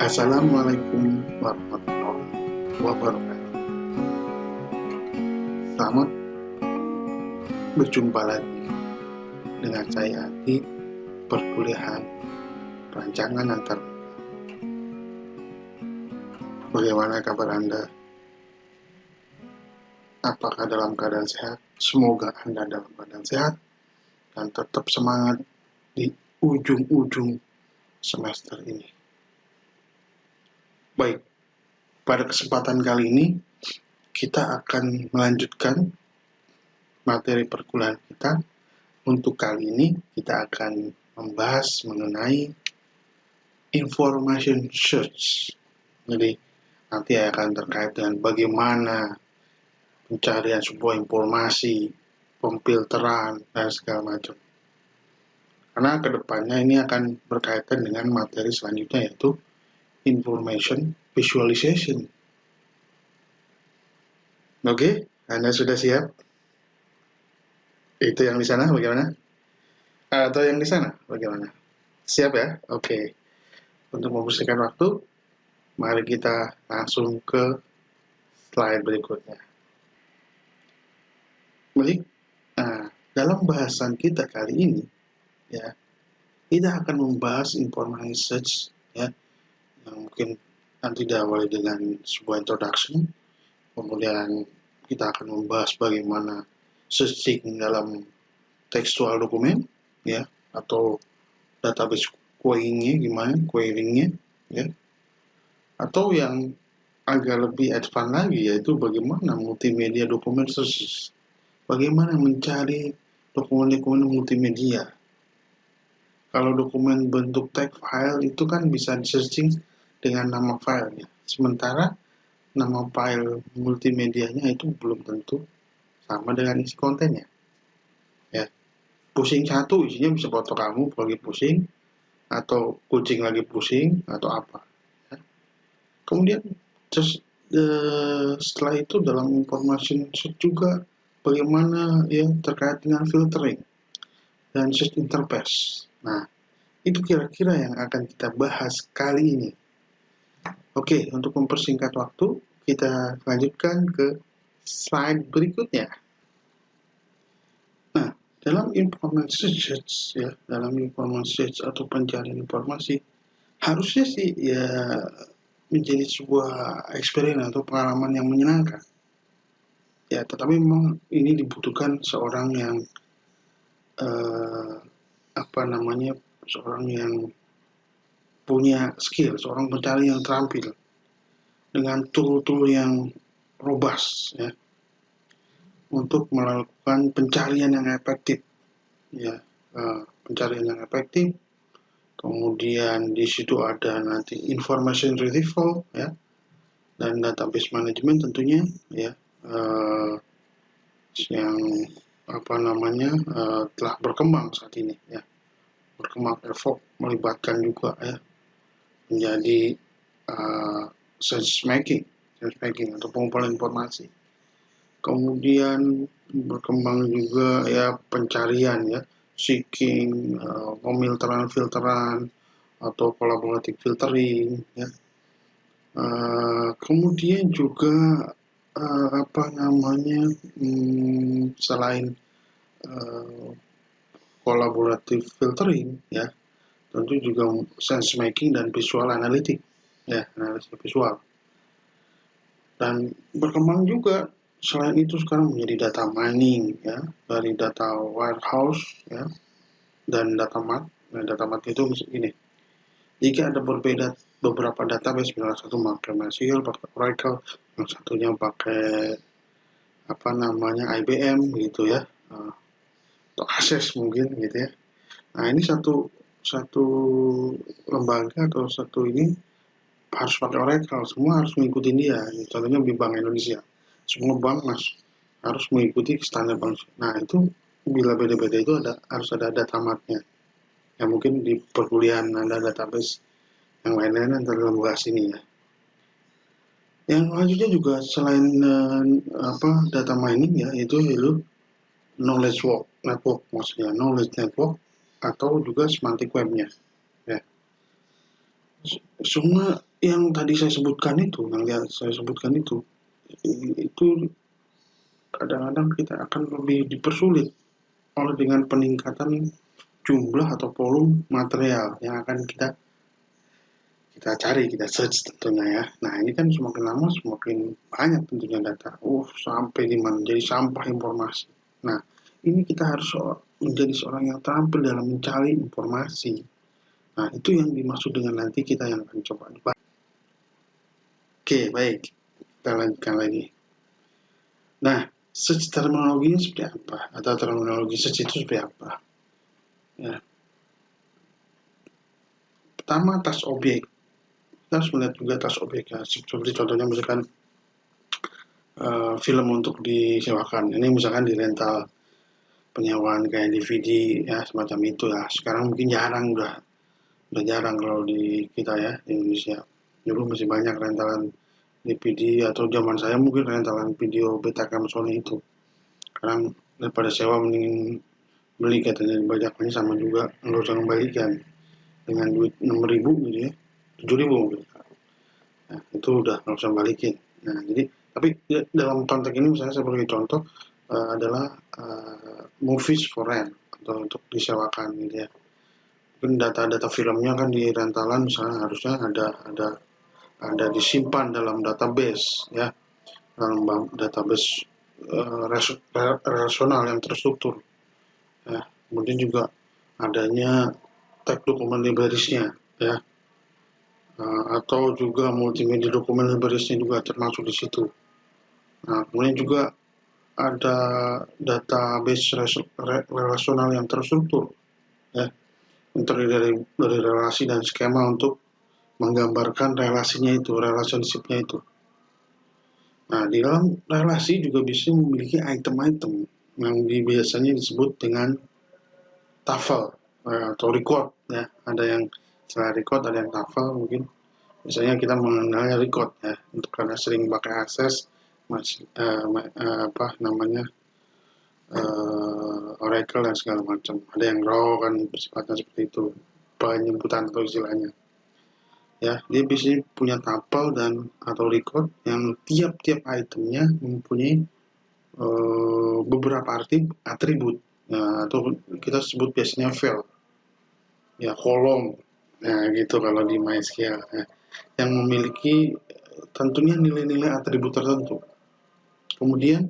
Assalamualaikum warahmatullahi wabarakatuh. Selamat berjumpa lagi dengan saya di perkuliahan perancangan antar. Bagaimana kabar Anda? Apakah dalam keadaan sehat? Semoga Anda dalam keadaan sehat dan tetap semangat di ujung-ujung semester ini. Baik, pada kesempatan kali ini kita akan melanjutkan materi perkuliahan kita. Untuk kali ini kita akan membahas mengenai information search. Jadi nanti akan terkait dengan bagaimana pencarian sebuah informasi, pemfilteran, dan segala macam. Karena kedepannya ini akan berkaitan dengan materi selanjutnya, yaitu information visualization. Oke, Anda sudah siap? Itu yang di sana bagaimana? Atau yang di sana bagaimana? Siap ya? Oke. Untuk membersihkan waktu, mari kita langsung ke slide berikutnya. Baik, dalam bahasan kita kali ini, ya, kita akan membahas information search, ya, yang mungkin nanti diawali dengan sebuah introduction, kemudian kita akan membahas bagaimana searching dalam tekstual dokumen, ya, atau database querying-nya, ya, atau yang agak lebih advance lagi, yaitu bagaimana multimedia dokumen search, bagaimana mencari dokumen-dokumen multimedia. Kalau dokumen bentuk text file itu kan bisa di-searching dengan nama filenya. Sementara nama file multimedianya itu belum tentu sama dengan isi kontennya. Ya. Pusing satu, isinya bisa foto kamu lagi pusing, atau kucing lagi pusing, atau apa. Ya. Kemudian setelah itu dalam information search juga bagaimana ya terkait dengan filtering dan search interface. Nah, itu kira-kira yang akan kita bahas kali ini. Oke, untuk mempersingkat waktu, kita lanjutkan ke slide berikutnya. Nah, dalam information search, ya, dalam information search atau pencarian informasi, harusnya sih ya menjadi sebuah experience atau pengalaman yang menyenangkan. Ya, tetapi memang ini dibutuhkan seorang yang seorang yang punya skill, seorang pencari yang terampil dengan tool-tool yang robust, ya, untuk melakukan pencarian yang efektif, ya, pencarian yang efektif. Kemudian di situ ada nanti information retrieval, ya, dan database management tentunya, ya, yang telah berkembang saat ini, ya, berkembang efek melibatkan juga, ya, menjadi sense making atau pengumpulan informasi. Kemudian berkembang juga ya pencarian, ya, seeking, pemfilteran atau collaborative filtering, ya. Kemudian juga selain collaborative filtering, ya, tentu juga sense making dan visual analytic, ya, analisis visual. Dan berkembang juga selain itu sekarang menjadi data mining, ya, dari data warehouse, ya, dan data mart. Nah, data mart itu ini. Jika ada beberapa database, misalnya satu pakai MySQL, pakai Oracle, yang satunya pakai IBM gitu, ya, atau Access mungkin gitu, ya. Nah, ini satu lembaga atau satu ini harus pakai Oracle, semua harus mengikuti dia. Contohnya di Bank Indonesia, semua bank harus mengikuti standar bank. Nah, itu bila beda-beda itu harus ada data martnya. Ya, mungkin di perkuliahan ada database yang lain-lain nanti dalam bahas ini, ya. Yang selanjutnya juga selain data mining, ya, itu knowledge network, maksudnya knowledge network atau juga semantic webnya, ya. semua yang tadi saya sebutkan itu, itu kadang-kadang kita akan lebih dipersulit oleh dengan peningkatan jumlah atau volume material yang akan kita cari, kita search tentunya ya. Nah ini kan semakin lama semakin banyak tentunya data. Sampai di mana jadi sampah informasi. Nah ini kita harus menjadi seorang yang terampil dalam mencari informasi. Nah itu yang dimaksud dengan nanti kita yang akan coba. Oke baik, kita lanjutkan lagi. Nah search terminologinya seperti apa? Atau terminologi search itu seperti apa? Ya. Pertama tas objek. Kita harus melihat juga tas objeknya. Seperti contohnya misalkan film untuk disewakan. Ini misalkan di rental penyewaan kayak DVD ya semacam itu ya. Sekarang mungkin jarang udah jarang kalau di kita ya di Indonesia. Dulu masih banyak rentalan DVD atau zaman saya mungkin rentalan video Betacam Sony itu. Sekarang daripada sewa mending beli katanya bajaknya sama juga nggak usah kembalikan dengan duit 6.000 gitu ya 7.000 mungkin. Nah, itu udah nggak usah balikin. Nah, jadi tapi dalam konteks ini misalnya sebagai contoh adalah movies for rent atau untuk disewakan gitu ya. Mungkin data-data filmnya kan di rentalan misalnya harusnya ada disimpan dalam database ya, dalam database relasional yang terstruktur. Ya. Kemudian juga adanya tag dokumen librariesnya ya. Atau juga multimedia dokumen librariesnya juga termasuk di situ. Nah, kemudian juga ada database relasional yang terstruktur, ya, yang terdiri dari relasi dan skema untuk menggambarkan relasinya itu, relationship-nya itu. Nah, di dalam relasi juga bisa memiliki item-item yang biasanya disebut dengan tuple atau record, ya. Ada yang setelah record, ada yang tuple mungkin. Misalnya kita mengenalnya record ya, untuk karena sering pakai akses Oracle dan segala macam. Ada yang raw kan sifatnya seperti itu, penyebutan atau istilahnya. Ya, dia biasanya punya tuple dan atau record yang tiap-tiap itemnya mempunyai beberapa atribut. Atau kita sebut biasanya file. Ya, kolom. Nah, gitu kalau di MySQL. Ya, yang memiliki tentunya nilai-nilai atribut tertentu. Kemudian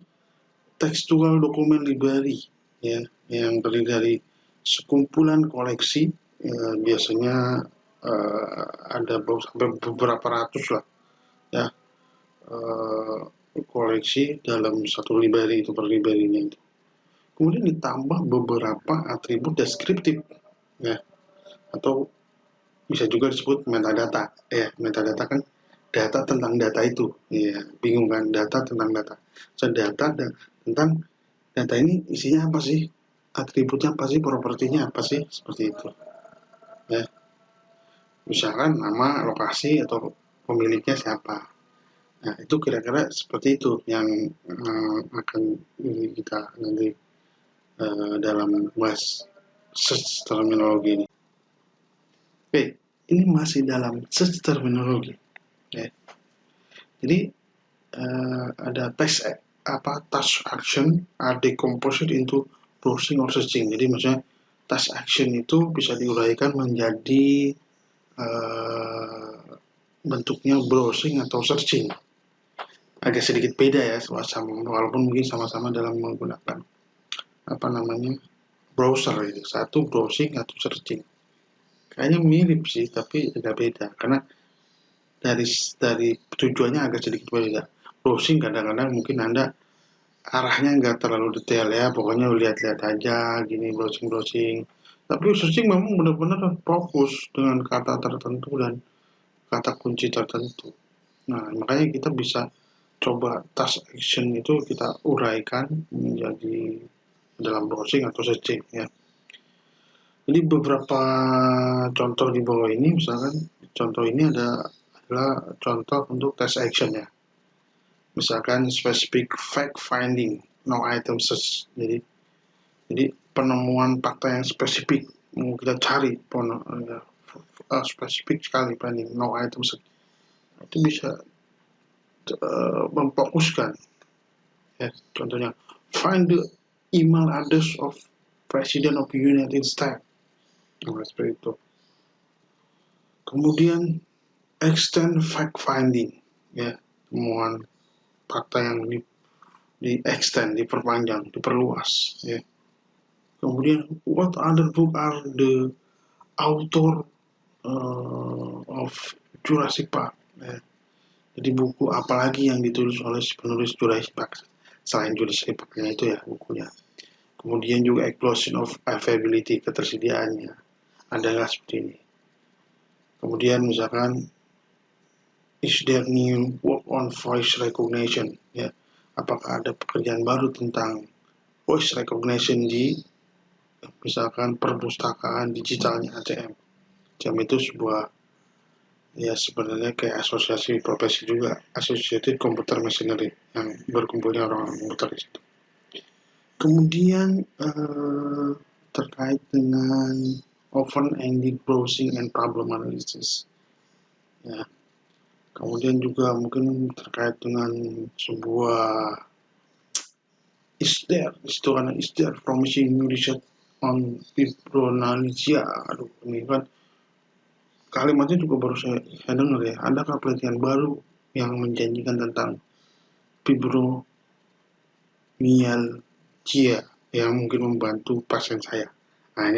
tekstual dokumen library ya yang terdiri dari sekumpulan koleksi biasanya ada sampai beberapa ratus lah ya koleksi dalam satu library itu per library-nya itu. Kemudian ditambah beberapa atribut deskriptif ya atau bisa juga disebut metadata ya. Metadata kan data tentang data itu ya, bingung kan, data tentang data. Data tentang data ini isinya apa sih, atributnya apa sih, propertinya apa sih, seperti itu ya. Misalkan nama, lokasi atau pemiliknya siapa. Nah itu kira-kira seperti itu yang akan kita nanti dalam bahas search terminologi ini. Oke, ini masih dalam search terminologi ya. Jadi ada task action are decomposed into browsing or searching. Jadi maksudnya task action itu bisa diuraikan menjadi bentuknya browsing atau searching. Agak sedikit beda ya, walaupun mungkin sama-sama dalam menggunakan browser itu. Satu browsing atau searching. Kayaknya mirip sih, tapi agak beda karena dari tujuannya agak sedikit beda. Browsing kadang-kadang mungkin Anda arahnya nggak terlalu detail ya, pokoknya lihat-lihat aja gini, browsing. Tapi searching memang benar-benar fokus dengan kata tertentu dan kata kunci tertentu. Nah, makanya kita bisa coba task action itu kita uraikan menjadi dalam browsing atau searching ya. Jadi beberapa contoh di bawah ini, misalkan contoh ini adalah contoh untuk task action ya. Misalkan specific fact finding, no item search. Jadi penemuan fakta yang spesifik, mau kita cari spesifik sekali planning no items itu bisa memfokuskan ya. Contohnya find the email address of President of the United States, seperti itu. Kemudian extend fact finding ya, temuan fakta yang di extend, diperpanjang, diperluas ya. Kemudian what other book are the author of Jurassic Park ya. Jadi buku apalagi yang ditulis oleh penulis Jurassic Park selain Jurassic Park-nya itu ya bukunya. Kemudian juga explosion of availability, ketersediaannya adalah seperti ini. Kemudian misalkan is there new work on voice recognition ya, apakah ada pekerjaan baru tentang voice recognition di misalkan perpustakaan digitalnya ACM. ACM itu sebuah ya sebenarnya kayak asosiasi profesi juga, Associated Computer Machinery, yang berkumpulnya orang-orang komputer di situ. Kemudian terkait dengan open-ended browsing and problem analysis ya. Kemudian juga mungkin terkait dengan sebuah is there promising new research on fibromyalgia. Aduh, ini kan kalimatnya juga baru saya dengar ya. Adakah penelitian baru yang menjanjikan tentang fibromyalgia yang mungkin membantu pasien saya? Nah,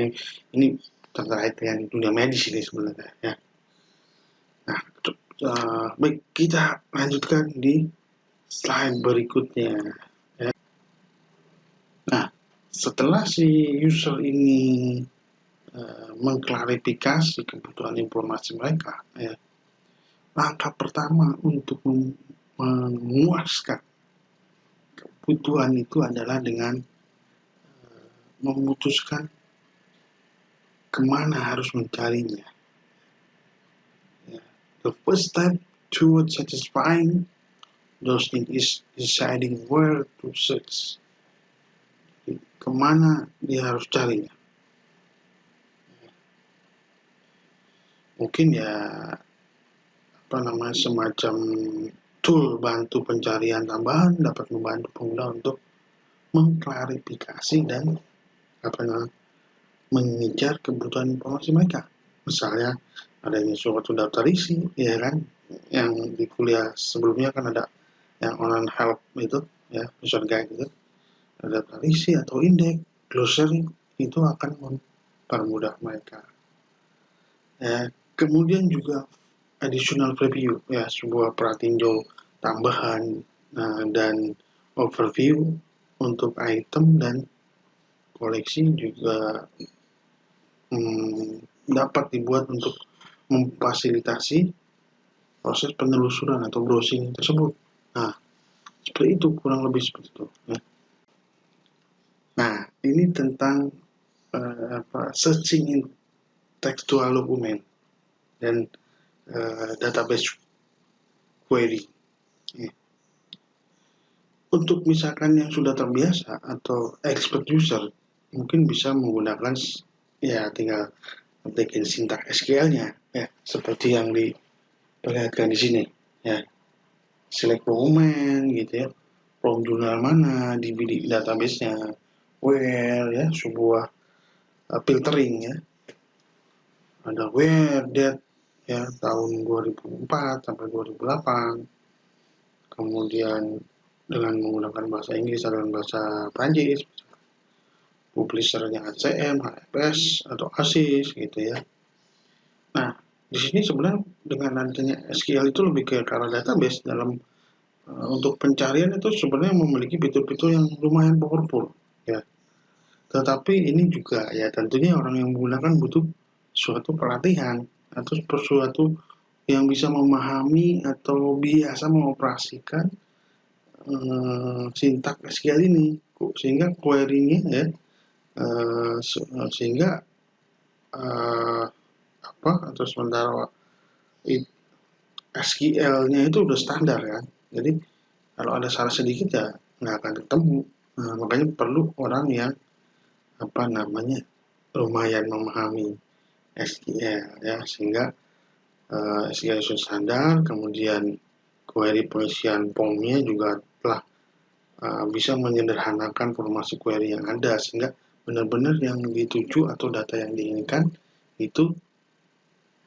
ini terkait dengan dunia medis ini sebenarnya ya. Nah, baik, kita lanjutkan di slide berikutnya ya. Nah, setelah si user ini mengklarifikasi kebutuhan informasi mereka ya, langkah pertama untuk memuaskan kebutuhan itu adalah dengan memutuskan kemana harus mencarinya ya. The first step toward satisfying those needs is deciding where to search. Kemana dia harus carinya. Mungkin ya semacam tool bantu pencarian tambahan dapat membantu pengguna untuk mengklarifikasi dan mengejar kebutuhan informasi mereka. Misalnya adanya suatu daftar isi ya kan, yang di kuliah sebelumnya kan ada yang online help itu ya, user guide itu, ada daftar isi atau indeks, glossary, itu akan mempermudah mereka ya. Kemudian juga additional review ya, sebuah pratinjau tambahan dan overview untuk item dan koleksi juga dapat dibuat untuk memfasilitasi proses penelusuran atau browsing tersebut. Nah, seperti itu, kurang lebih seperti itu ya. Nah, ini tentang searching in textual document dan database query ya. Untuk misalkan yang sudah terbiasa atau expert user mungkin bisa menggunakan ya tinggal bikin sintak SQL-nya ya, seperti yang diperlihatkan di sini ya. Select dokumen gitu ya, from jurnal mana di bidik database-nya, where ya, sebuah filtering ya. Ada where date ya, tahun 2004 sampai 2008. Kemudian dengan menggunakan bahasa Inggris dan bahasa Prancis, publishernya ACM, HFS atau ASIS gitu ya. Nah, di sini sebenarnya dengan adanya SQL itu lebih ke arah database dalam untuk pencarian itu sebenarnya memiliki fitur-fitur yang lumayan powerful ya. Tetapi ini juga ya tentunya orang yang menggunakan butuh suatu pelatihan atau sesuatu yang bisa memahami atau biasa mengoperasikan sintak SQL ini sehingga query-nya ya sehingga atau sementara SQL-nya itu udah standar kan. Jadi kalau ada salah sedikit ya nggak akan ketemu. Nah, makanya perlu orang yang lumayan memahami SQL ya, sehingga SQL standar, kemudian query pengisian formnya juga telah bisa menyederhanakan formasi query yang ada, sehingga benar-benar yang dituju atau data yang diinginkan itu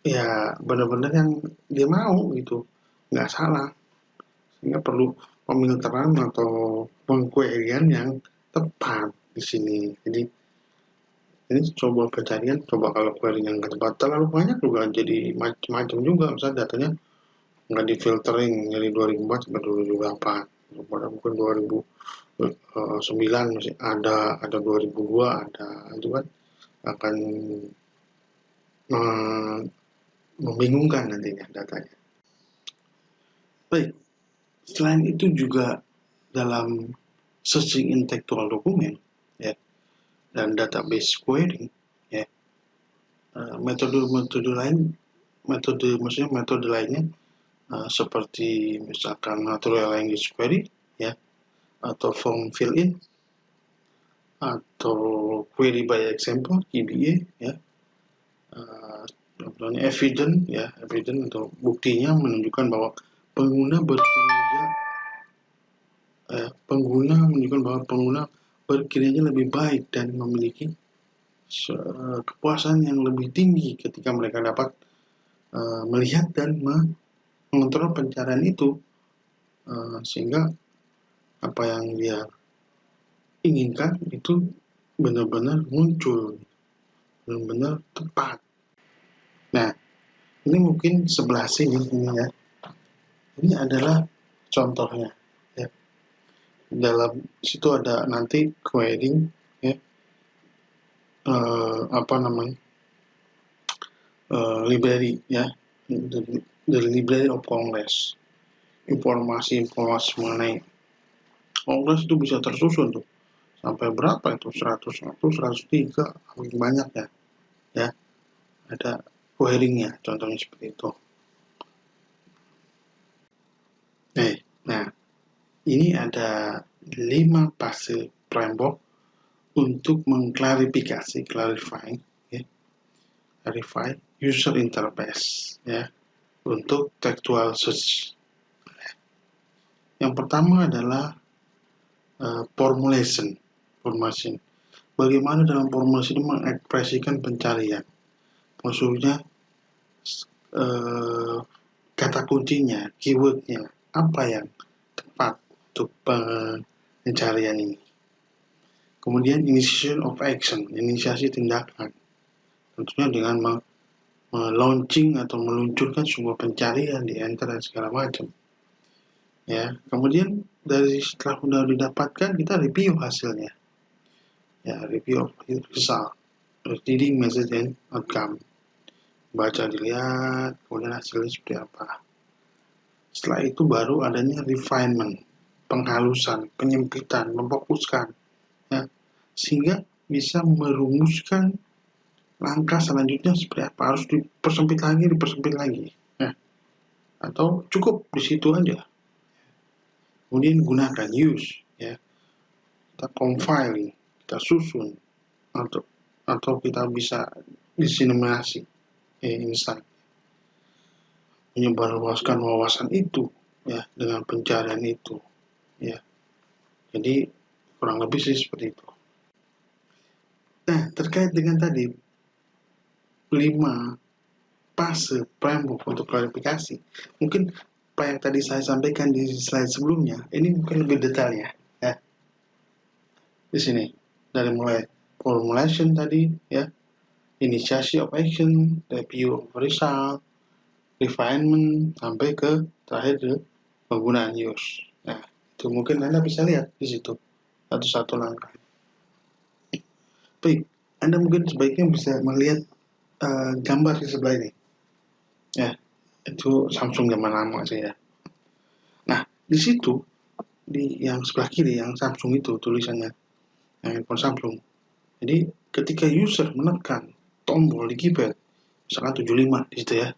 ya benar-benar yang dia mau gitu, nggak salah, sehingga perlu pemilteran atau pengqueryan yang tepat di sini. Jadi ini coba pencarian, coba kalau query yang tepat terlalu banyak juga jadi macam-macam juga, misalnya datanya nggak di filtering dari 2004 sampai 2008, mungkin 2009 masih ada 2002 ada, itu kan akan membingungkan nantinya datanya. Baik, selain itu juga dalam searching in textual dokumen ya, dan database query ya, metode lainnya seperti misalkan natural language query ya, atau form fill in, atau query by example QBE ya, evidence ya, evidence atau buktinya menunjukkan bahwa pengguna berkinerja lebih baik dan memiliki kepuasan yang lebih tinggi ketika mereka dapat melihat dan mengontrol pencarian itu, sehingga apa yang dia inginkan itu benar-benar muncul, benar-benar tepat. Nah, ini mungkin sebelah sini ini ya. Ini adalah contohnya ya. Dalam situ ada nanti query ya, library ya, the library of Congress, informasi mengenai Kongres itu bisa tersusun tuh sampai berapa itu, 101, 103, lebih banyak ya, ada query-nya, contohnya seperti itu. Nah, ini ada 5 fase framework untuk mengklarifikasi, clarify user interface ya, untuk textual search. Yang pertama adalah formulation. Bagaimana dalam formulasi ini mengekspresikan pencarian, maksudnya kata kuncinya, keywordnya, apa yang tepat untuk pencarian ini. Kemudian initiation of action, inisiasi tindakan, tentunya dengan launching atau meluncurkan sebuah pencarian di enter dan segala macam. Ya, kemudian dari setelah sudah didapatkan kita review hasilnya. Ya, review of result, reading message and outcome. Baca, dilihat, kemudian hasilnya seperti apa. Setelah itu baru adanya refinement, penghalusan, penyempitan, memfokuskan, ya, sehingga bisa merumuskan langkah selanjutnya seperti apa, harus dipersempit lagi, ya, atau cukup di situ aja. Kemudian gunakan use, ya, kita compile, kita susun, atau kita bisa diseminasi, insight, menyebarluaskan wawasan itu ya dengan pencarian itu ya. Jadi kurang lebih sih seperti itu. Nah, terkait dengan tadi 5 fase framework untuk klarifikasi, mungkin apa yang tadi saya sampaikan di slide sebelumnya ini mungkin lebih detail ya. Di sini dari mulai formulation tadi ya, initiation of action, review of result, refinement, sampai ke terakhir ke penggunaan use. Nah, itu mungkin Anda bisa lihat di situ satu-satu langkah. Baik, Anda mungkin sebaiknya bisa melihat gambar di sebelah ini. Ya, itu Samsung zaman lama sih ya. Nah, di situ di yang sebelah kiri yang Samsung itu tulisannya, yang handphone Samsung. Jadi ketika user menekan tombol di keypad, misalkan 75 di situ ya,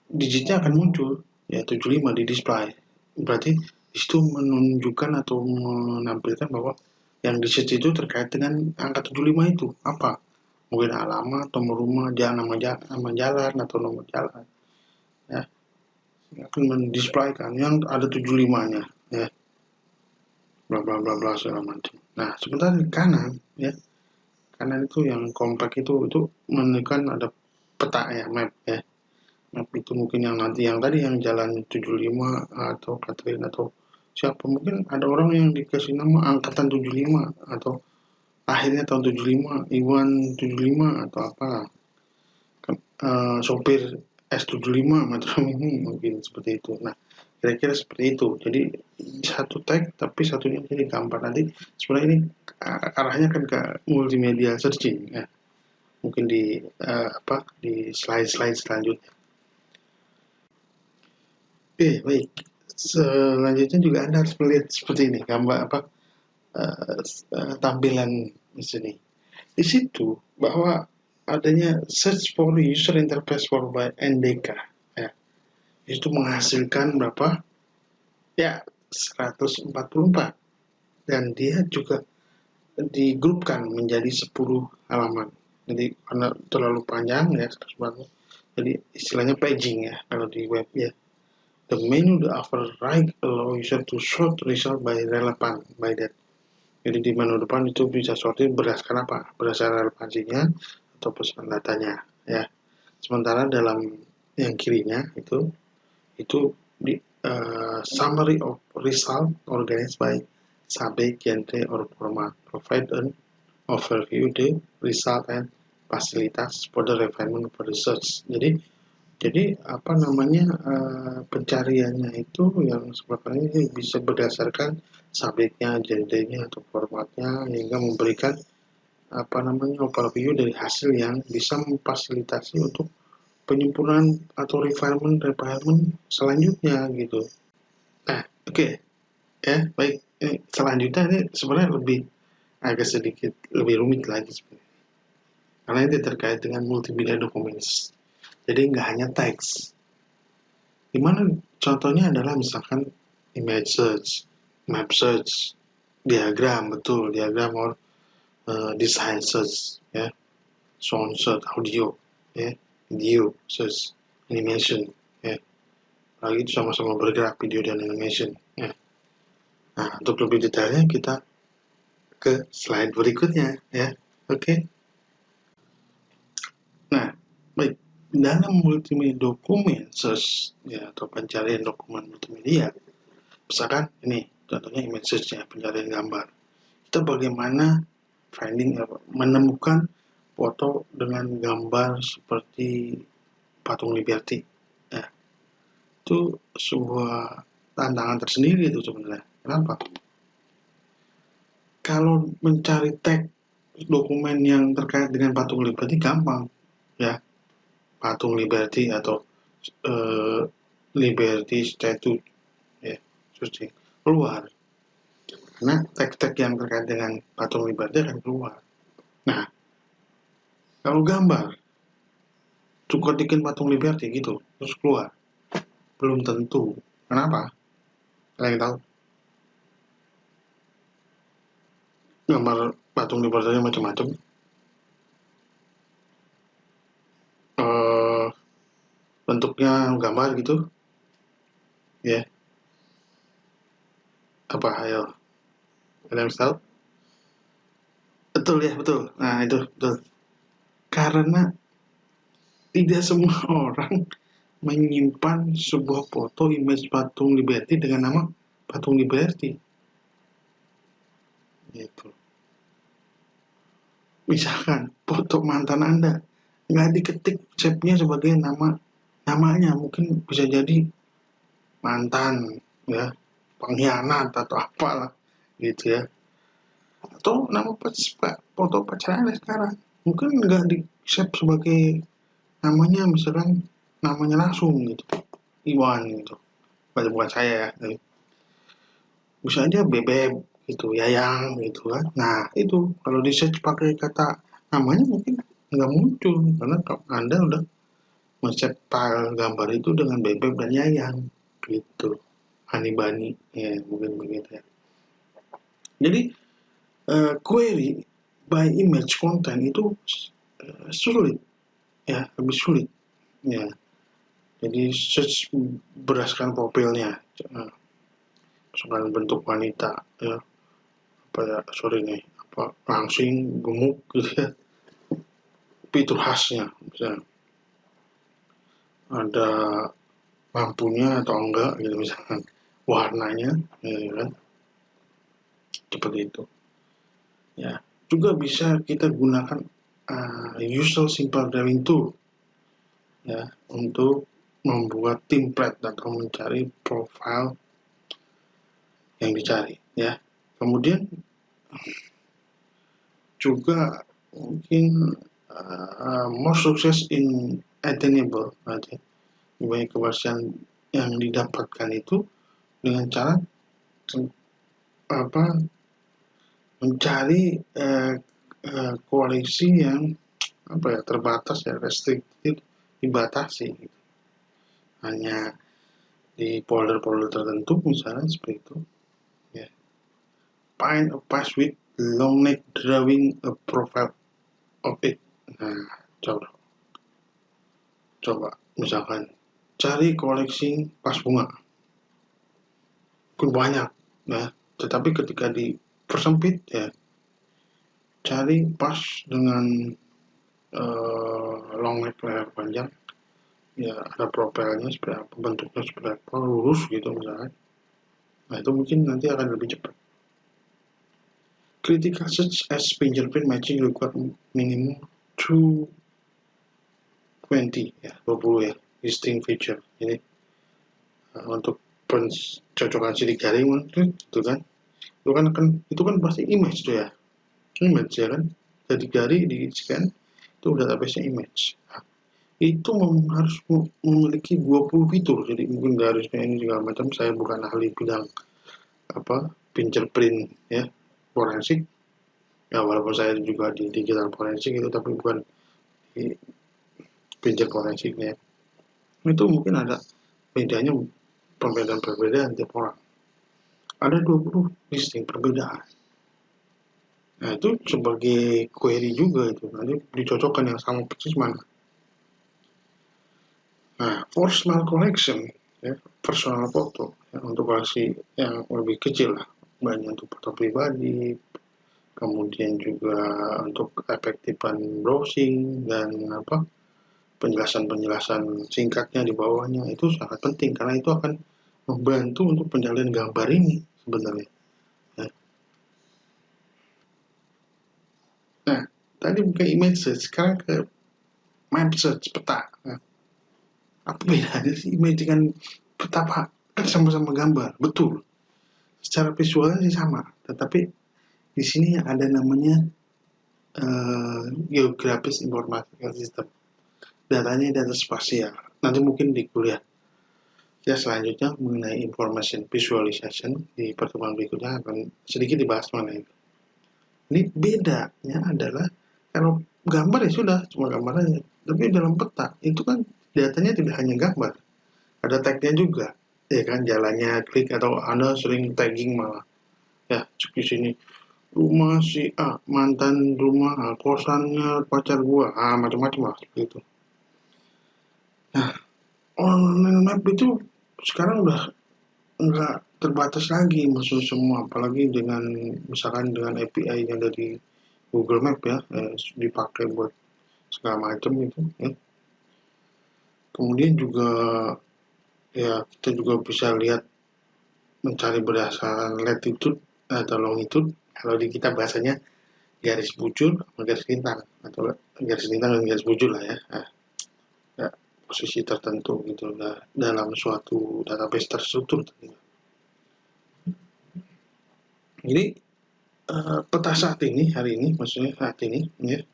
digitnya akan muncul ya 75 di display. Berarti di situ menunjukkan atau menampilkan bahwa yang di search itu terkait dengan angka 75 itu apa? mungkin alamat, nomor rumah, nama jalan atau nomor jalan, ya, akan mendisplay-kan yang ada 75-nya, ya, bla bla bla bla segala macam. Nah, sementara di kanan, ya, kanan itu yang kompak itu menunjukkan ada peta, ya, map, ya. Map itu mungkin yang nanti yang tadi yang jalan 75 atau Catherine atau siapa, mungkin ada orang yang dikasih nama angkatan 75 atau akhirnya tahun 75, Iwan 75 atau apa, sopir S75 Metro Mini mungkin seperti itu. Nah, kira-kira seperti itu. Jadi satu tag tapi satunya jadi gambar. Nanti sebenarnya ini arahnya kan ke multimedia searching, ya. Mungkin di di slide-slide selanjutnya. Oke, baik. Selanjutnya juga Anda harus melihat seperti ini, gambar tampilan di sini. Di situ bahwa adanya search for user interface for by NDK, ya, itu menghasilkan berapa? Ya, 144, dan dia juga digrupkan menjadi 10 halaman. Jadi karena terlalu panjang, ya, 144. Jadi istilahnya paging, ya, kalau di web, ya. The menu the upper right allow user to sort result by relevant by that. Jadi di menu depan itu bisa sortir berdasarkan apa? Berdasarkan relevansinya atau pesan datanya, ya. Sementara dalam yang kirinya itu di summary of result organized by subject, genre, or format, provide an overview the result and fasilitas for the refinement for the search. Jadi apa namanya, pencariannya itu yang sebenarnya bisa berdasarkan subjeknya, genrenya atau formatnya, hingga memberikan apa namanya overview dari hasil yang bisa memfasilitasi untuk penyempurnaan atau refinement selanjutnya gitu. Nah, oke, ya, baik. Ini selanjutnya ini sebenarnya agak sedikit lebih rumit lagi sebenarnya. Karena ini terkait dengan multimedia documents. Jadi nggak hanya teks. Dimana contohnya adalah misalkan image search, map search, diagram, betul, diagram, or design search, ya, sound search, audio, ya, video search, animation, ya. Lagi itu sama-sama bergerak, video dan animation, ya. Nah, untuk lebih detailnya kita ke slide berikutnya, ya. Oke. Nah, baik. Dalam multimedia dokumen search, ya, atau pencarian dokumen multimedia, misalkan ini contohnya image search, ya, pencarian gambar. Kita bagaimana menemukan foto dengan gambar seperti patung Liberty, ya. Itu sebuah tantangan tersendiri itu sebenarnya. Kenapa? Kalau mencari tag dokumen yang terkait dengan patung Liberty gampang, ya. Patung Liberty atau Liberty Statue, ya, searching keluar. Karena tag-tag yang terkait dengan patung Liberty akan keluar. Nah, kalau gambar, cukup bikin patung Liberty gitu, terus keluar. Belum tentu. Kenapa? Kalian tahu? Gambar patung Liberty macam-macam. Bentuknya gambar gitu, ya. Apa, ayo? Kalian tahu? Betul, ya, betul. Nah, itu betul. Karena tidak semua orang menyimpan sebuah foto image patung Liberty dengan nama patung Liberty. Gitu. Misalkan foto mantan Anda nggak diketik shape-nya sebagai namanya, mungkin bisa jadi mantan, ya, pengkhianat atau apalah gitu, ya. Atau nama foto pacar Anda sekarang mungkin nggak di shape sebagai namanya, misalkan namanya langsung gitu, Iwan gitu, bukan saya, ya. Bisa aja Bebek gitu, Yayang gitu kan. Nah, itu kalau di search pakai kata namanya mungkin nggak muncul karena Anda udah men-set file gambar itu dengan Bebek dan Yayang gitu. Hani Bani, ya, mungkin begitu, ya. Jadi query by image content itu sulit, ya, lebih sulit, ya. Jadi search berdasarkan profilnya, misalkan bentuk wanita, ya, langsing, gemuk, gitu ya. Fitur khasnya, misalnya ada lampunya atau enggak, gitu misalkan, warnanya, ya kan, seperti itu. Ya, juga bisa kita gunakan usual simple drawing tool, ya, untuk membuat template atau mencari profile yang dicari, ya. Kemudian juga mungkin more success in attainable, nanti banyak keberhasilan yang didapatkan itu dengan cara mencari koleksi yang terbatas, ya, restricted, dibatasi, gitu. Hanya di folder-folder tertentu, misalnya seperti itu, ya. Find a page with long neck drawing a profile of it. Nah, coba misalkan cari koleksi vas bunga, banyak, ya, tetapi ketika dipersempit, ya, cari vas dengan long neck, leher panjang, ya, ada profilnya seperti apa, bentuknya seperti apa, lurus gitu misalnya. Nah, itu mungkin nanti akan lebih cepat. Critical search as fingerprint matching require minimum 20, ya, 20, ya, distinct feature. Jadi untuk pencocokan sidik jari mungkin itu kan, itu kan pasti image tuh, ya, image, ya kan, sidik jari di scan itu database-nya image. Nah, itu harus memiliki 20 fitur, jadi mungkin garisnya ini segala macam. Saya bukan ahli bidang fingerprint, ya, forensik, ya, walaupun saya juga di digital forensik itu, tapi bukan di fingerprint forensiknya. Itu mungkin ada bedanya, perbedaan tiap orang. Ada 20 distinct perbedaan. Nah, itu sebagai query juga, itu nanti dicocokkan yang sama persis mana. Nah, for small collection, ya, personal foto, ya, untuk koleksi yang lebih kecil lah, banyak untuk foto pribadi, kemudian juga untuk efektifan browsing dan penjelasan singkatnya di bawahnya, itu sangat penting karena itu akan membantu untuk pencarian gambar ini sebenarnya. Nah, tadi bukan image search, sekarang ke map search, peta. Nah, apa bedanya sih image dengan peta, Pak? Kan sama-sama gambar, betul. Secara visualnya sih sama, tetapi di sini ada namanya geographic information system. Datanya data spasial. Nanti mungkin di kuliah ya selanjutnya mengenai information visualization di pertemuan berikutnya akan sedikit dibahas mengenai itu. Ini bedanya adalah kalau gambar ya sudah cuma gambar aja, tapi dalam peta itu kan datanya tidak hanya gambar, ada tagnya juga, ya kan, jalannya, klik, atau Anda sering tagging malah, ya, di sini rumah si A, mantan rumah, kosannya pacar gua, macam-macam lah seperti itu. Nah, online map itu sekarang udah nggak terbatas lagi, maksud semua, apalagi dengan misalkan dengan API yang dari Google Map, ya, dipakai buat segala macam itu, ya. Kemudian juga, ya, kita juga bisa lihat mencari berdasarkan latitude atau longitude. Kalau di kita bahasanya garis bujur atau garis lintang, atau garis lintang dan garis bujur lah, ya. Nah, ya, posisi tertentu gitu dalam suatu database terstruktur. Jadi peta saat ini, hari ini, maksudnya saat ini, ya,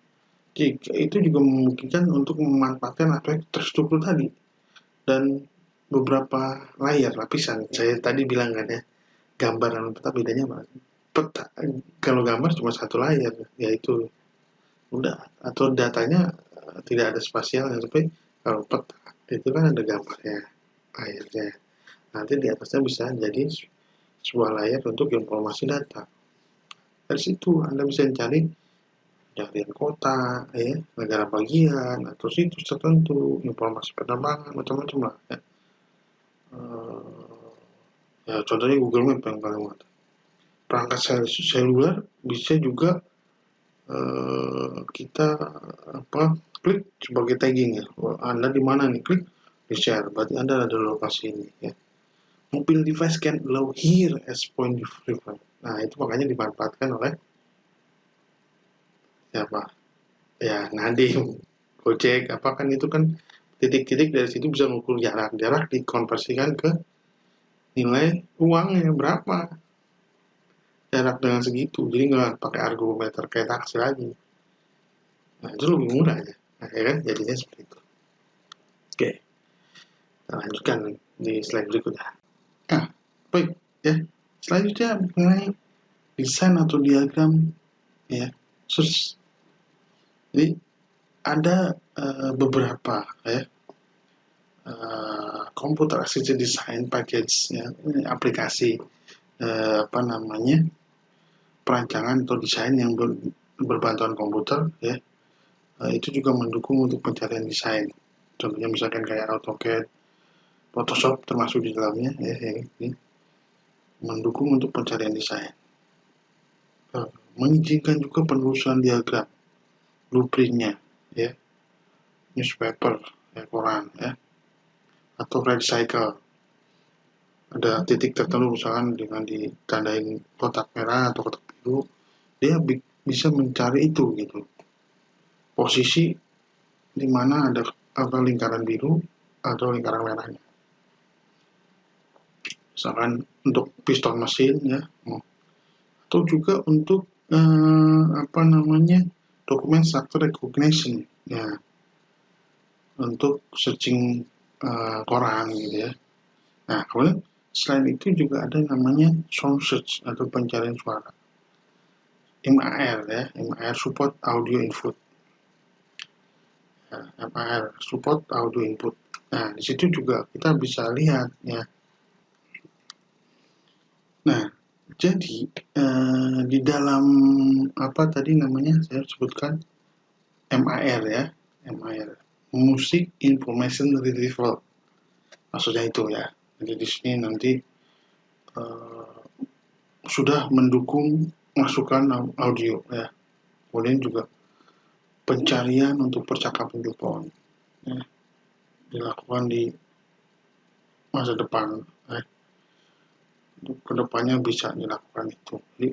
itu juga memungkinkan untuk memanfaatkan aspek terstruktur tadi dan beberapa layar lapisan. Saya tadi bilang kan, ya, gambar dan peta bedanya apa? Peta, kalau gambar cuma satu layar, yaitu udah, atau datanya tidak ada spasialnya, tapi kalau peta itu kan ada gambarnya, layarnya. Nanti di atasnya bisa jadi sebuah layar untuk informasi data. Dari situ Anda bisa mencari pencarian kota, ya, negara bagian, atau situs tertentu, informasi penerbangan, macam-macam lah. Ya. Ya, contohnya Google Map yang paling mudah. Perangkat seluler bisa juga kita klik sebagai tagging ya. Anda di mana nih, klik di share, berarti Anda ada lokasi ini ya. Mobile device can allow here as point of reference. Nah, itu makanya dimanfaatkan oleh siapa? Ya, Nadiem, Gojek, apa kan itu kan titik-titik dari situ bisa mengukur jarak. Jarak dikonversikan ke nilai uangnya berapa. Jarak dengan segitu, jadi nggak pakai argometer kayak taksi lagi. Nah, itu lebih murah ya. Nah, ya kan, jadinya seperti itu. Oke, kita lanjutkan di slide berikutnya. Nah, baik ya. Selanjutnya mengenai desain atau diagram ya, search. Jadi ada beberapa ya computer assisted design package ya, aplikasi apa namanya perancangan atau desain yang berbantuan komputer ya, itu juga mendukung untuk pencarian desain. Contohnya misalkan kayak AutoCAD, Photoshop termasuk di dalamnya ya, ini mendukung untuk pencarian desain. Mengizinkan juga penelusuran diagram, blueprintnya ya, newspaper ya, koran ya, atau red cycle. Ada titik tertentu misalkan dengan ditandain kotak merah atau kotak biru, dia bisa mencari itu gitu, posisi di mana ada lingkaran biru atau lingkaran merahnya. Misalkan untuk piston mesin ya, atau juga untuk apa namanya dokumen structure recognition ya, untuk searching koran gitu ya. Nah, kemudian selain itu juga ada namanya sound search atau pencarian suara. MAR ya, MAR support audio input. Ya, MAR support audio input. Nah, di situ juga kita bisa lihat ya. Nah, jadi di dalam apa tadi namanya saya sebutkan MAR ya, MAR, Music Information Retrieval. Maksudnya itu ya. Jadi di sini nanti sudah mendukung masukan audio ya. Kemudian juga pencarian untuk percakapan telepon ya, dilakukan di masa depan ya. Untuk kedepannya bisa dilakukan itu. Jadi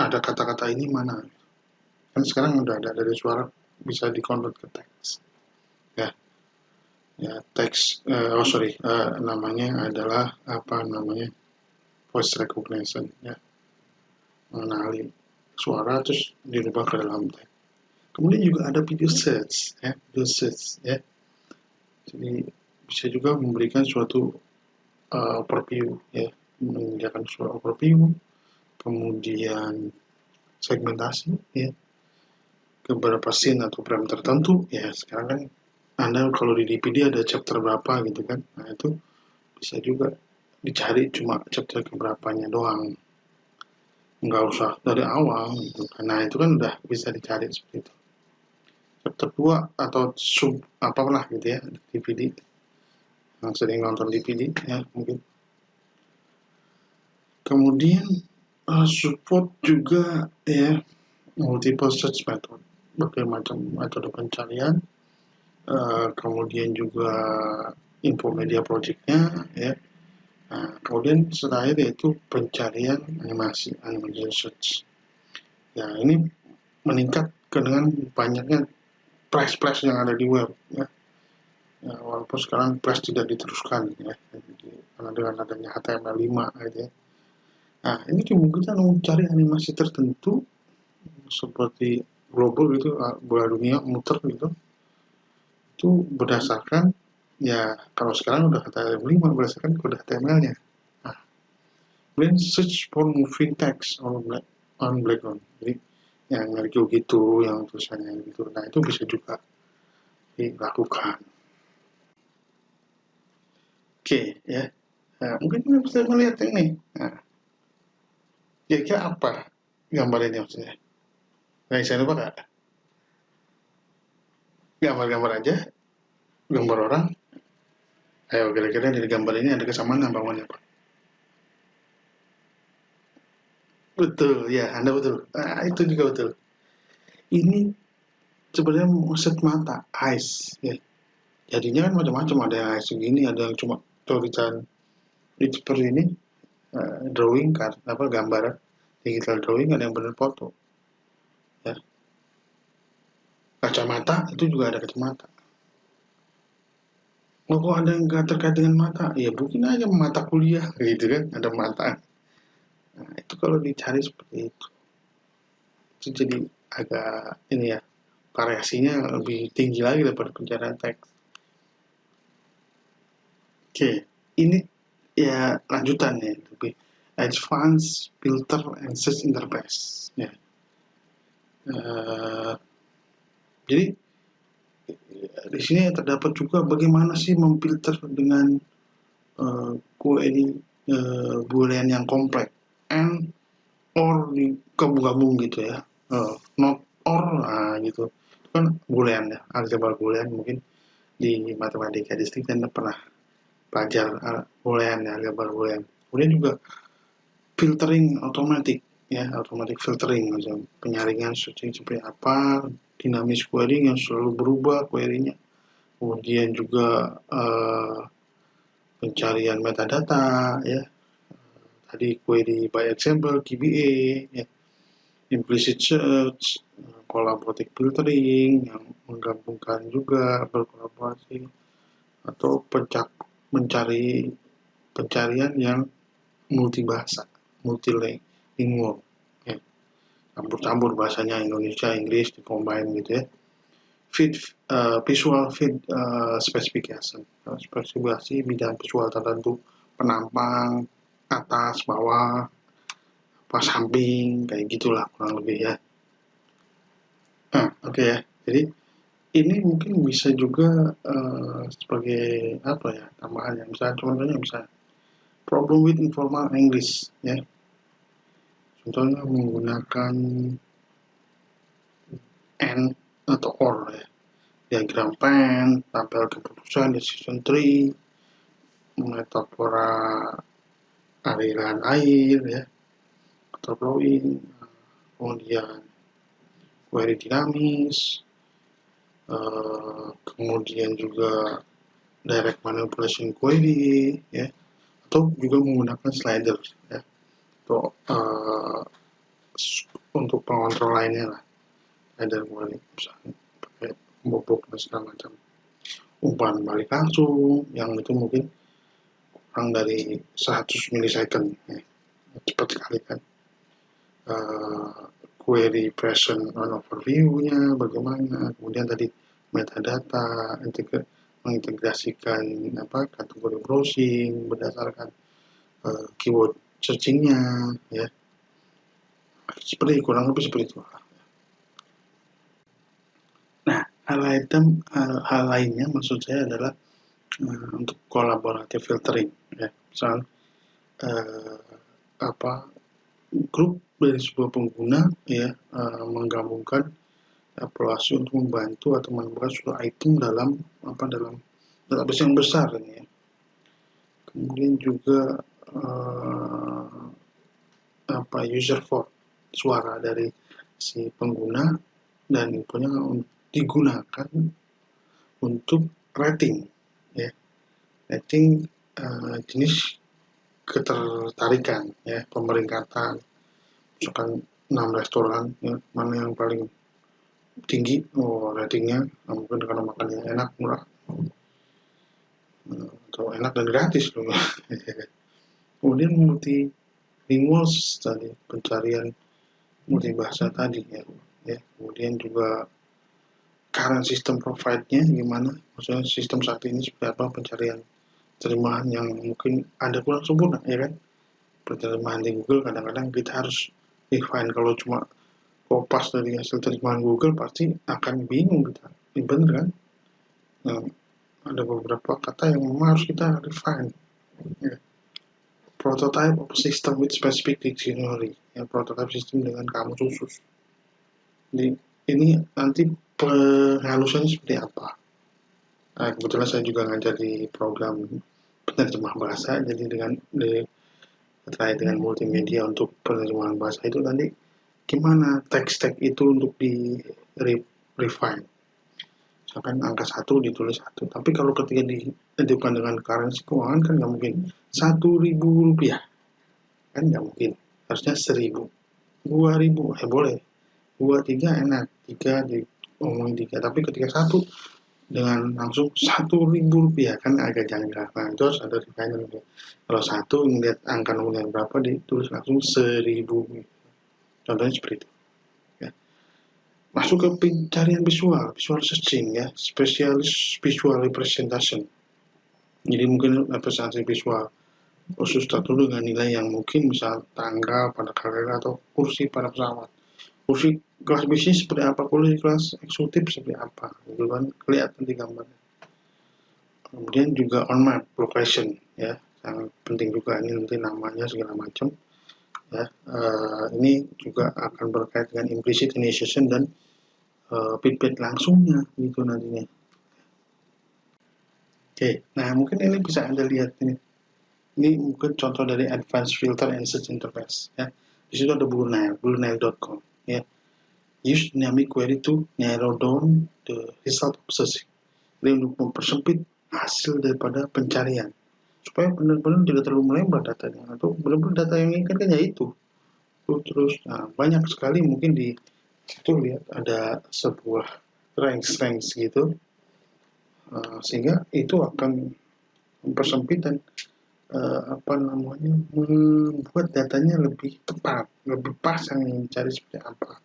ada kata-kata ini mana? Kan sekarang udah ada dari suara bisa dikonvert ke teks ya. Ya teks namanya adalah apa namanya voice recognition ya, mengenali suara terus dirubah ke dalam teks. Kemudian juga ada video search ya, video search ya. Jadi bisa juga memberikan suatu overview ya, menyediakan suatu overview, kemudian segmentasi ya ke beberapa scene atau frame tertentu ya. Sekarang kan Anda kalau di DVD ada chapter berapa gitu kan, nah itu bisa juga dicari cuma chapter keberapanya doang, nggak usah dari awal gitu. Nah itu kan udah bisa dicari seperti itu, chapter 2 atau sub apalah gitu ya, DVD yang sering nonton DVD ya mungkin. Kemudian support juga ya multiple search method, berbagai macam metode pencarian, kemudian juga info media projectnya ya. Nah, kemudian terakhir yaitu pencarian animasi search. Ya ini meningkat dengan banyaknya Flash yang ada di web ya. Ya, walaupun sekarang Flash tidak diteruskan ya, karena dengan adanya HTML5 gitu ya. Nah ini kemungkinan mencari animasi tertentu seperti global gitu, bola dunia muter gitu, itu berdasarkan ya kalau sekarang udah HTML5 berdasarkan kode HTML-nya. Nah, kemudian search for moving text on background, jadi yang gitu yang tulisannya gitu. Nah itu bisa juga dilakukan. Oke ya, nah, mungkin kita bisa melihat ini. Nah, kira-kira apa gambar ini maksudnya? Nah, saya lupa kak. Gambar-gambar aja, gambar orang. Ayo kira-kira dari gambar ini ada kesamaan bangunnya Pak? Betul, ya Anda betul. Itu juga betul. Ini sebenarnya set mata, eyes. Ya. Jadinya kan macam-macam, ada yang eyes segini, ada yang cuma tulisan seperti ini, drawing kan, apa gambar digital drawing, ada yang benar foto. Ya. Kacamata itu juga ada kacamata. Oh, kok ada yang nggak terkait dengan mata? Ya mungkin aja mata kuliah gitu kan, ada mata. Nah, itu kalau dicari seperti itu jadi agak ini ya, variasinya lebih tinggi lagi daripada pencarian teks. Oke, ini ya lanjutan ya, lebih advanced filter and search interface. Ya. Uh, jadi di sini terdapat juga bagaimana sih memfilter dengan query boolean yang kompleks and or digabung-gabung gitu ya, not or gitu itu kan boolean ya, aljabar boolean mungkin di matematika distrik Anda pernah belajar boolean ya, aljabar boolean. Kemudian juga filtering otomatis ya, automatic filtering macam penyaringan seperti apa, dinamis query yang selalu berubah query-nya. Kemudian juga pencarian metadata ya, tadi query by example QBA ya, implicit search, collaborative filtering yang menggabungkan juga berkolaborasi, atau mencari pencarian yang multibahasa, multilingual ya, campur-campur bahasanya Indonesia, Inggris dicombine gitu ya. Visual feed specification, spesifikasi bidang visual tertentu, penampang, atas, bawah, pas samping, kayak gitulah kurang lebih ya. Nah, oke ya. Jadi ini mungkin bisa juga sebagai apa ya, tambahan ya. Misalnya contohnya problem with informal English ya. Contohnya menggunakan and atau or ya. Diagram pen, tabel keputusan, decision tree, metafora aliran air ya, atau flowing, kemudian query dinamis, kemudian juga direct manipulation query ya, atau juga menggunakan slider ya, atau untuk pengontrol lainnya lah, slider query misalnya pakai bobok dan segala macam, umpan balik langsung yang itu mungkin kurang dari 100 milisecond ya. Cepat sekali kan. Query present on overview-nya bagaimana, kemudian tadi metadata, mengintegrasikan kategori browsing berdasarkan keyword searching-nya ya, seperti kurang lebih seperti itu. Nah, hal lainnya maksud saya adalah untuk kolaboratif filtering ya, misal grup dari sebuah pengguna ya, menggabungkan evaluasi untuk membantu atau menemukan suatu item dalam database yang besar ini ya. Kemudian juga user vote, suara dari si pengguna dan infonya digunakan untuk rating ya, rating jenis ketertarikan ya, pemeringkatan misalkan 6 restoran ya, mana yang paling tinggi ratingnya, mungkin karena makannya enak, murah, atau enak dan gratis loh. Kemudian multilingual tadi, pencarian multibahasa tadi ya. Kemudian juga current system provide-nya gimana, maksudnya sistem saat ini seperti apa pencarian terjemahan yang mungkin ada kurang sempurna ya kan. Penerjemahan di Google kadang-kadang kita harus define, kalau cuma kopas dari hasil terjemahan Google pasti akan bingung kita, ini bener kan. Nah, ada beberapa kata yang memang harus kita refine ya. Prototype of system with specific dictionary ya, prototype sistem dengan kamus khusus. Jadi ini nanti penghalusannya seperti apa. Nah, kebetulan saya juga ngajar di program penerjemah bahasa, jadi terkait dengan multimedia untuk penerjemahan bahasa itu nanti gimana teks-teks itu untuk di refine. Misalkan angka 1 ditulis 1, tapi kalau ketika dihidupkan dengan currency keuangan kan nggak mungkin 1.000 rupiah, kan nggak mungkin, harusnya 1.000, 2.000, boleh, 2, 3 enak, 3 diomongin 3, tapi ketika 1 dengan langsung 1.000 rupiah kan agak janggal. Nah itu harus ada refiner. Kalau 1 ngeliat angka nominal berapa ditulis langsung 1.000, contohnya seperti itu ya. Masuk ke pencarian visual searching ya, spesialis visual representation. Jadi mungkin representasi visual khusus tertentu dengan nilai yang mungkin misal tanggal pada kereta atau kursi pada pesawat, kursi kelas bisnis seperti apa, kursi kelas eksekutif seperti apa, gitu kan, kelihatan di gambarnya. Kemudian juga on map location ya, sangat penting juga ini, nanti namanya segala macam ya. Ini juga akan berkait dengan implicit initiation dan feedback langsungnya gitu nantinya. Oke, nah mungkin ini bisa Anda lihat ini. Ini mungkin contoh dari advanced filter and search interface ya. Di situ ada bluenile.com ya. Use dynamic query to narrow down the result of search. Jadi untuk mempersempit hasil daripada pencarian supaya benar-benar tidak terlalu melebar datanya, atau benar-benar data yang inginkan ya itu. Terus banyak sekali mungkin di situ lihat ada sebuah range gitu, sehingga itu akan mempersempit dan membuat datanya lebih tepat, lebih pas yang mencari seperti apa.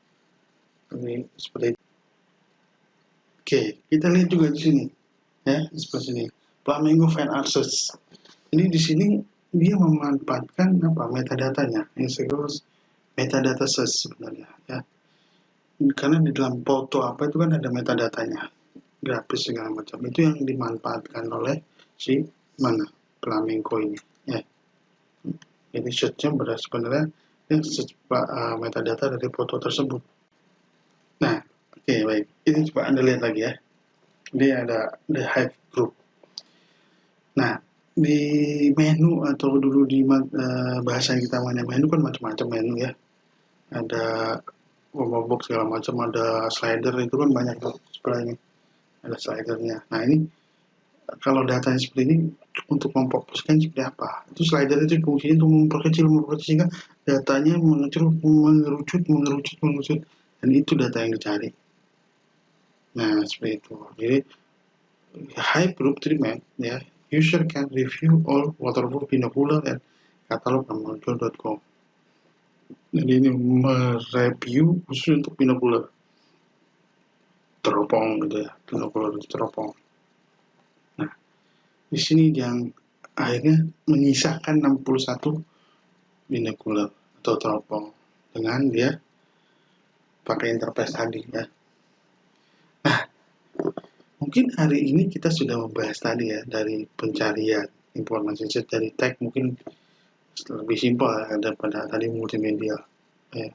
Ini seperti itu. Oke, kita lihat juga di sini ya, seperti sini. Flamingo Fan Access. Ini di sini dia memanfaatkan metadatanya, yang disebut metadata search sebenarnya ya. Karena di dalam foto apa itu kan ada metadatanya, grafis segala macam. Itu yang dimanfaatkan oleh si Flamingo ini ya. Jadi search-nya sebenarnya metadata dari foto tersebut. Nah, oke, baik. Ini coba Anda lihat lagi ya. Ini ada the Hive Group. Nah, di menu atau dulu di bahasa yang kita mainnya menu kan macam-macam menu ya. Ada combo box segala macam, ada slider, itu kan banyak tuh sebelah ini. Ada slidernya. Nah, ini kalau datanya seperti ini untuk memfokuskan seperti apa? Itu slider itu fungsinya untuk memperkecil sehingga datanya mengerucut dan itu data yang dicari. Nah, seperti itu. Jadi Hive Group treatment ya, user can review all waterproof binocular and catalog nomodule.com. Jadi ini mereview khusus untuk binocular teropong gitu ya, binocular teropong. Nah, di sini yang akhirnya menyisakan 61 binocular atau teropong dengan dia pakai interface tadi ya. Nah, mungkin hari ini kita sudah membahas tadi ya, dari pencarian informasi dari tag mungkin lebih simpel ya, daripada tadi multimedia ya,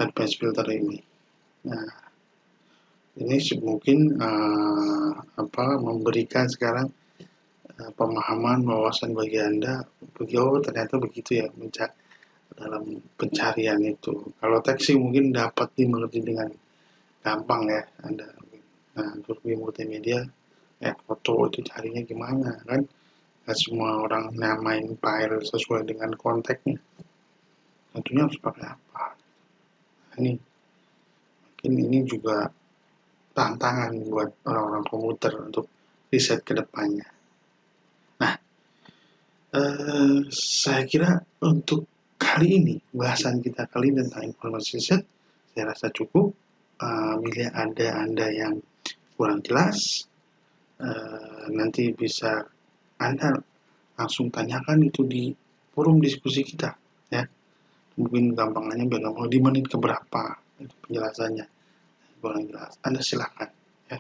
advanced filter ini. Nah, ini mungkin memberikan sekarang pemahaman, wawasan bagi Anda, ternyata begitu ya dalam pencarian itu. Kalau teks sih mungkin dapat dimengerti dengan gampang ya Anda. Nah, untuk di multimedia foto itu carinya gimana kan? Nggak semua orang namain file sesuai dengan konteksnya. Tentunya harus pakai apa? Nah, ini juga tantangan buat orang-orang komputer untuk riset ke depannya. Nah, saya kira untuk kali ini, bahasan kita kali ini tentang informasi riset, saya rasa cukup. Bila ada Anda yang kurang jelas, nanti bisa Anda langsung tanyakan itu di forum diskusi kita ya. Mungkin gampangannya biar mau di menit keberapa itu penjelasannya kurang jelas, Anda silakan ya.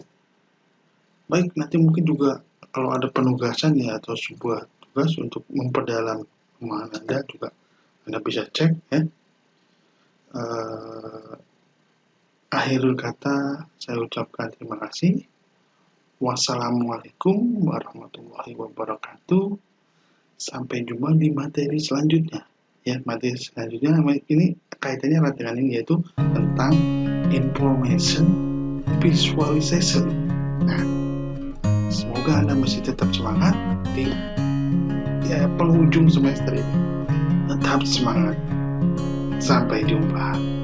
Baik, nanti mungkin juga kalau ada penugasan ya atau sebuah tugas untuk memperdalam pemahaman Anda juga Anda bisa cek ya. Akhirul kata, saya ucapkan terima kasih. Wassalamualaikum warahmatullahi wabarakatuh. Sampai jumpa di materi selanjutnya. Ya, materi selanjutnya ini kaitannya erat dengan ini, yaitu tentang information visualization. Nah, semoga Anda masih tetap semangat di penghujung semester ini. Tetap semangat. Sampai jumpa.